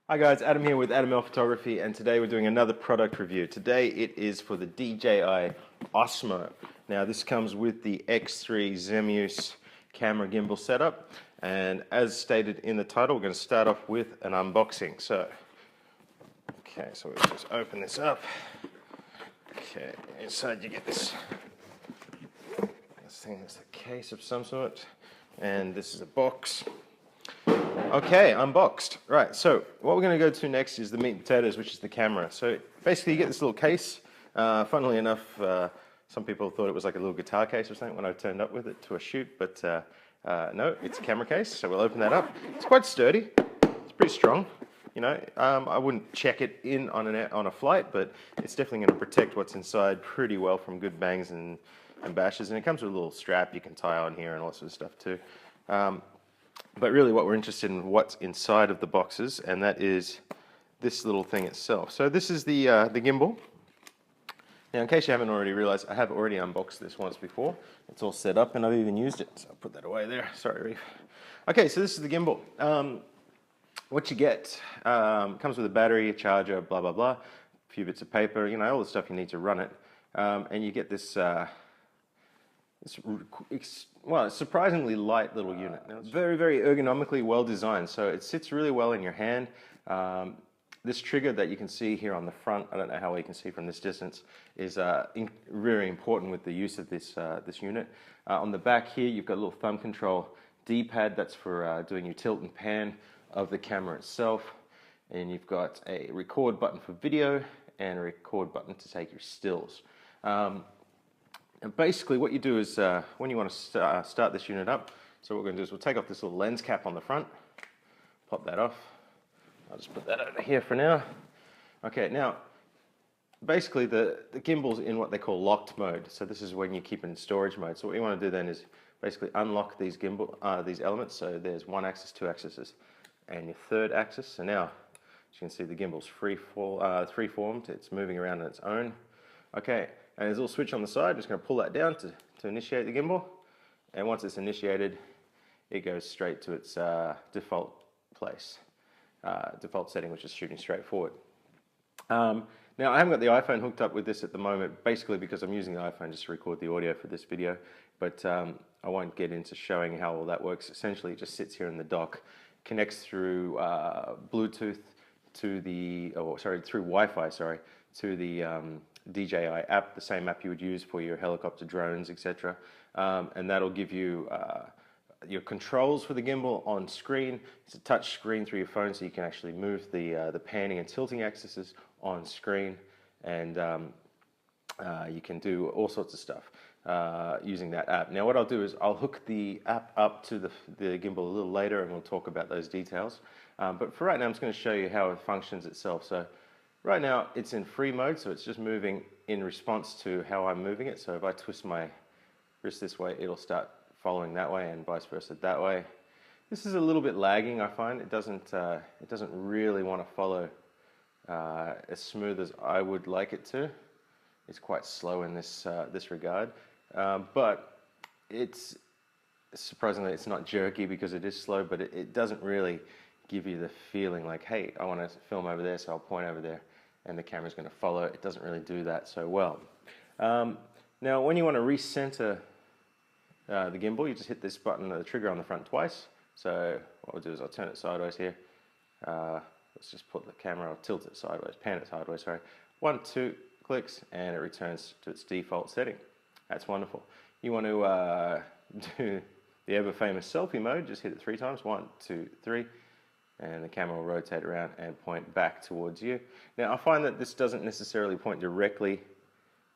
Hi guys, Adam here with Adam L Photography, and today we're doing another product review. Today it is for the DJI OSMO. Now this comes with the X3 zenmuse camera gimbal setup, and as stated in the title, we're going to start off with an unboxing. So we'll just open this up. Okay, inside you get this thing is a case of some sort, and this is a box. Okay, unboxed. Right, so what we're going to go to next is the meat and potatoes, which is the camera. So basically you get this little case. Funnily enough, some people thought it was like a little guitar case or something when I turned up with it to a shoot, but no, it's a camera case. So we'll open that up. It's quite sturdy. It's pretty strong. You know, I wouldn't check it in on a flight, but it's definitely going to protect what's inside pretty well from good bangs and bashes. And it comes with a little strap you can tie on here and all that sort of stuff too. But really what we're interested in what's inside of the boxes, and that is this little thing itself. So this is the gimbal. Now in case you haven't already realized, I have already unboxed this once before. It's all set up and I've even used it, so I'll put that away there. Sorry, Reef. Okay, so this is the gimbal. What you get comes with a battery, a charger, blah, blah, blah, a few bits of paper, you know, all the stuff you need to run it. And you get this it's a surprisingly light little unit. Now, it's very, very ergonomically well designed, so it sits really well in your hand. This trigger that you can see here on the front, I don't know how well you can see from this distance, is very important with the use of this unit. On the back here, you've got a little thumb control D-pad that's for doing your tilt and pan of the camera itself. And you've got a record button for video and a record button to take your stills. And basically what you do is when you want to start this unit up, so what we're going to do is we'll take off this little lens cap on the front, pop that off. I'll just put that over here for now. Okay, now basically the gimbal's in what they call locked mode. So this is when you keep it in storage mode. So what you want to do then is basically unlock these these elements. So there's one axis, two axes, and your third axis. So now, as you can see, the gimbal's free-formed. It's moving around on its own. Okay. And there's a little switch on the side. I'm just going to pull that down to initiate the gimbal. And once it's initiated, it goes straight to its default place, default setting, which is shooting straight forward. Now, I haven't got the iPhone hooked up with this at the moment, basically because I'm using the iPhone just to record the audio for this video. But I won't get into showing how all that works. Essentially, it just sits here in the dock, connects through Bluetooth to the, through Wi-Fi, to the DJI app, the same app you would use for your helicopter drones, etc. And that'll give you your controls for the gimbal on screen. It's a touch screen through your phone, so you can actually move the panning and tilting axes on screen, and you can do all sorts of stuff using that app. Now what I'll do is I'll hook the app up to the gimbal a little later, and we'll talk about those details. But for right now, I'm just going to show you how it functions itself. So right now it's in free mode, so it's just moving in response to how I'm moving it. So if I twist my wrist this way, it'll start following that way, and vice versa that way. This is a little bit lagging, I find. It doesn't really want to follow as smooth as I would like it to. It's quite slow in this regard, but it's surprisingly it's not jerky because it is slow, but it doesn't really give you the feeling like, hey, I want to film over there, so I'll point over there and the camera's going to follow. It doesn't really do that so well. Now when you want to recenter the gimbal, you just hit this button, the trigger on the front twice. So what we'll do is I'll turn it sideways here. Let's just put the camera, I'll tilt it sideways, pan it sideways, sorry. 1, 2 clicks, and it returns to its default setting. That's wonderful. You want to do the ever famous selfie mode, just hit it 3 times, 1, 2, 3. And the camera will rotate around and point back towards you. Now I find that this doesn't necessarily point directly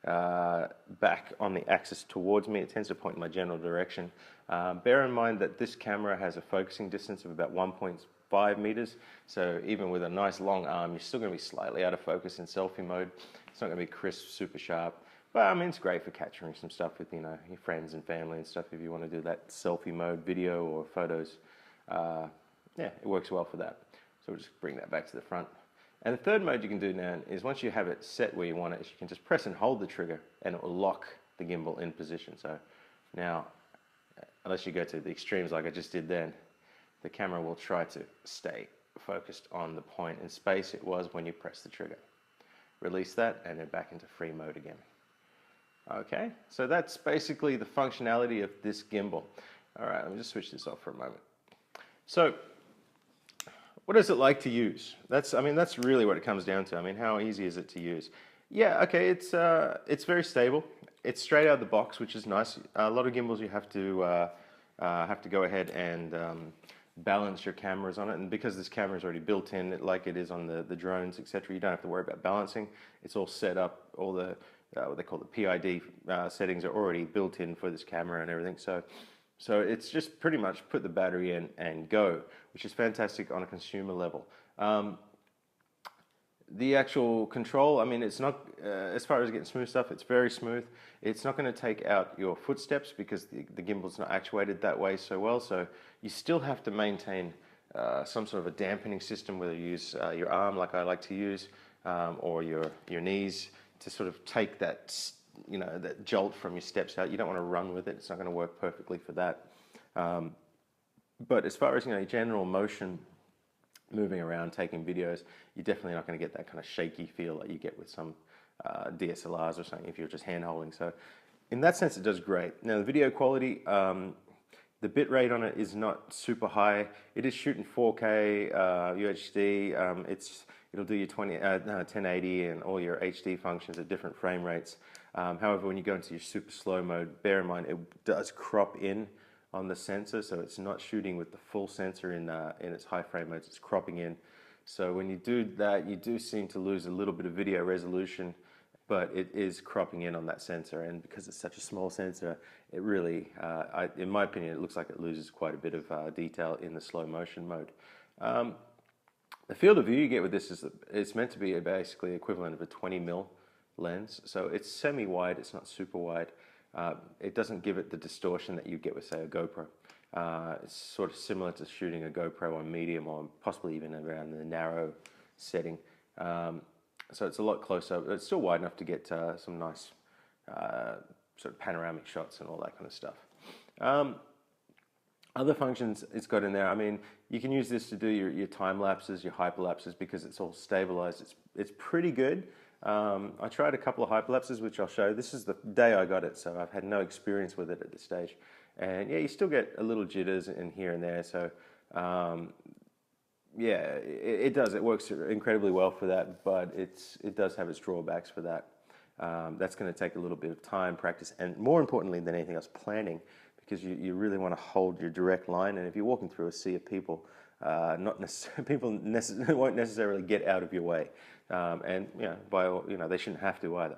back on the axis towards me. It tends to point in my general direction. Bear in mind that this camera has a focusing distance of about 1.5 meters, so even with a nice long arm, you're still going to be slightly out of focus in selfie mode. It's not going to be crisp, super sharp, but I mean it's great for capturing some stuff with, you know, your friends and family and stuff if you want to do that selfie mode video or photos. Yeah, it works well for that. So we'll just bring that back to the front. And the third mode you can do now is once you have it set where you want it, you can just press and hold the trigger and it will lock the gimbal in position. So now, unless you go to the extremes like I just did then, the camera will try to stay focused on the point in space it was when you press the trigger. Release that and then back into free mode again. Okay, so that's basically the functionality of this gimbal. All right, let me just switch this off for a moment. So, what is it like to use? That's really what it comes down to. I mean, how easy is it to use? Yeah, okay, it's very stable. It's straight out of the box, which is nice. A lot of gimbals you have to go ahead and balance your cameras on it, and because this camera is already built in, like it is on the drones, etc., you don't have to worry about balancing. It's all set up. All the what they call the PID settings are already built in for this camera and everything. So it's just pretty much put the battery in and go, which is fantastic on a consumer level. The actual control, I mean, it's not, as far as getting smooth stuff, it's very smooth. It's not going to take out your footsteps because the gimbal's not actuated that way so well. So you still have to maintain some sort of a dampening system, whether you use your arm like I like to use, or your knees to sort of take that, that jolt from your steps out. You don't want to run with it. It's not going to work perfectly for that. But as far as, general motion, moving around, taking videos, you're definitely not going to get that kind of shaky feel that you get with some DSLRs or something if you're just hand holding. So in that sense, it does great. Now the video quality, the bit rate on it is not super high. It is shooting 4K UHD. It'll do your 1080 and all your HD functions at different frame rates. However, when you go into your super slow mode, bear in mind it does crop in on the sensor, so it's not shooting with the full sensor in its high frame modes. It's cropping in. So when you do that, you do seem to lose a little bit of video resolution, but it is cropping in on that sensor. And because it's such a small sensor, it really, in my opinion, it looks like it loses quite a bit of detail in the slow motion mode. The field of view you get with this is it's meant to be basically equivalent of a 20mm lens. So it's semi-wide, it's not super wide. It doesn't give it the distortion that you get with, say, a GoPro. It's sort of similar to shooting a GoPro on medium or possibly even around the narrow setting. So it's a lot closer, but it's still wide enough to get some nice sort of panoramic shots and all that kind of stuff. Other functions it's got in there, I mean, you can use this to do your time lapses, your hyperlapses, because it's all stabilized. It's pretty good. I tried a couple of hyperlapses, which I'll show. This is the day I got it, so I've had no experience with it at this stage. And yeah, you still get a little jitters in here and there. So yeah, it does. It works incredibly well for that, but it does have its drawbacks for that. That's going to take a little bit of time, practice, and more importantly than anything else, planning, because you really want to hold your direct line. And if you're walking through a sea of people, people won't necessarily get out of your way, and they shouldn't have to either.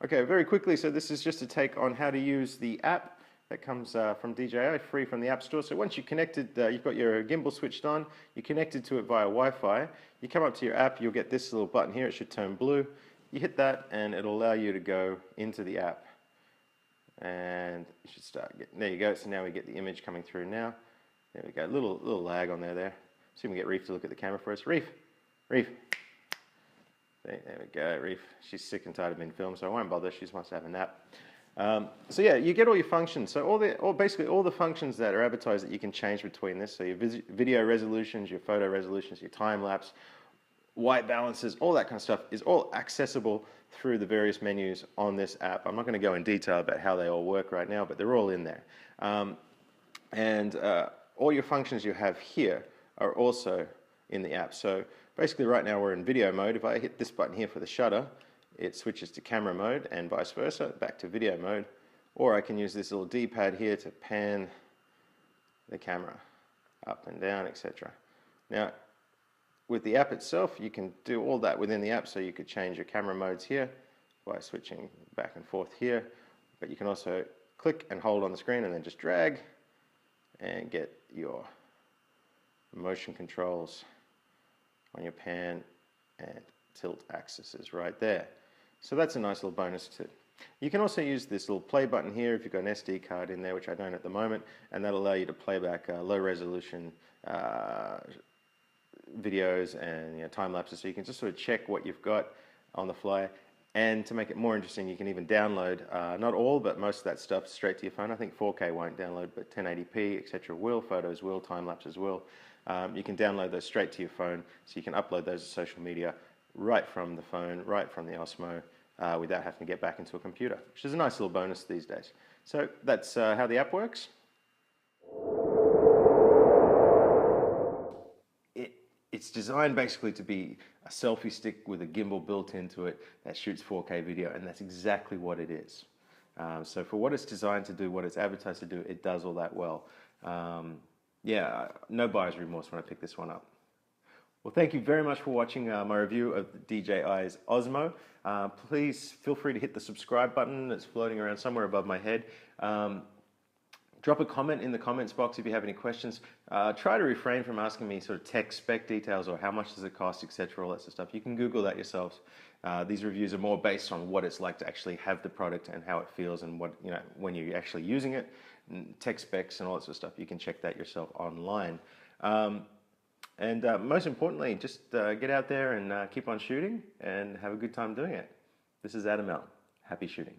Okay, very quickly. So this is just a take on how to use the app that comes from DJI, free from the App Store. So once you're connected, you've got your gimbal switched on. You're connected to it via Wi-Fi. You come up to your app. You'll get this little button here. It should turn blue. You hit that, and it'll allow you to go into the app. And you should start getting, there you go. So now we get the image coming through now. There we go, little lag on there. See if we can get Reef to look at the camera for us. Reef. There we go, Reef. She's sick and tired of being filmed, so I won't bother. She just wants to have a nap. So yeah, you get all your functions. So basically all the functions that are advertised that you can change between this. So your video resolutions, your photo resolutions, your time lapse, white balances, all that kind of stuff is all accessible through the various menus on this app. I'm not going to go in detail about how they all work right now, but they're all in there. All your functions you have here are also in the app. So basically right now we're in video mode. If I hit this button here for the shutter, it switches to camera mode and vice versa, back to video mode. Or I can use this little D-pad here to pan the camera up and down, etc. Now, with the app itself, you can do all that within the app, so you could change your camera modes here by switching back and forth here. But you can also click and hold on the screen and then just drag and get your motion controls on your pan and tilt axes right there. So that's a nice little bonus too. You can also use this little play button here if you've got an SD card in there, which I don't at the moment, and that'll allow you to play back low resolution videos and time lapses, so you can just sort of check what you've got on the fly. And to make it more interesting, you can even download, not all, but most of that stuff straight to your phone. I think 4K won't download, but 1080p, etc. will, photos will, time lapses will. You can download those straight to your phone, so you can upload those to social media right from the phone, right from the Osmo, without having to get back into a computer, which is a nice little bonus these days. So that's how the app works. It's designed basically to be a selfie stick with a gimbal built into it that shoots 4K video, and that's exactly what it is. So for what it's designed to do, what it's advertised to do, it does all that well. Yeah, no buyer's remorse when I picked this one up. Well, thank you very much for watching my review of the DJI's Osmo. Please feel free to hit the subscribe button that's floating around somewhere above my head. Drop a comment in the comments box if you have any questions. Try to refrain from asking me sort of tech spec details or how much does it cost, etc., all that sort of stuff. You can Google that yourselves. These reviews are more based on what it's like to actually have the product and how it feels and what, you know, when you're actually using it, and tech specs and all that sort of stuff. You can check that yourself online. And most importantly, just get out there and keep on shooting and have a good time doing it. This is Adam L. Happy shooting.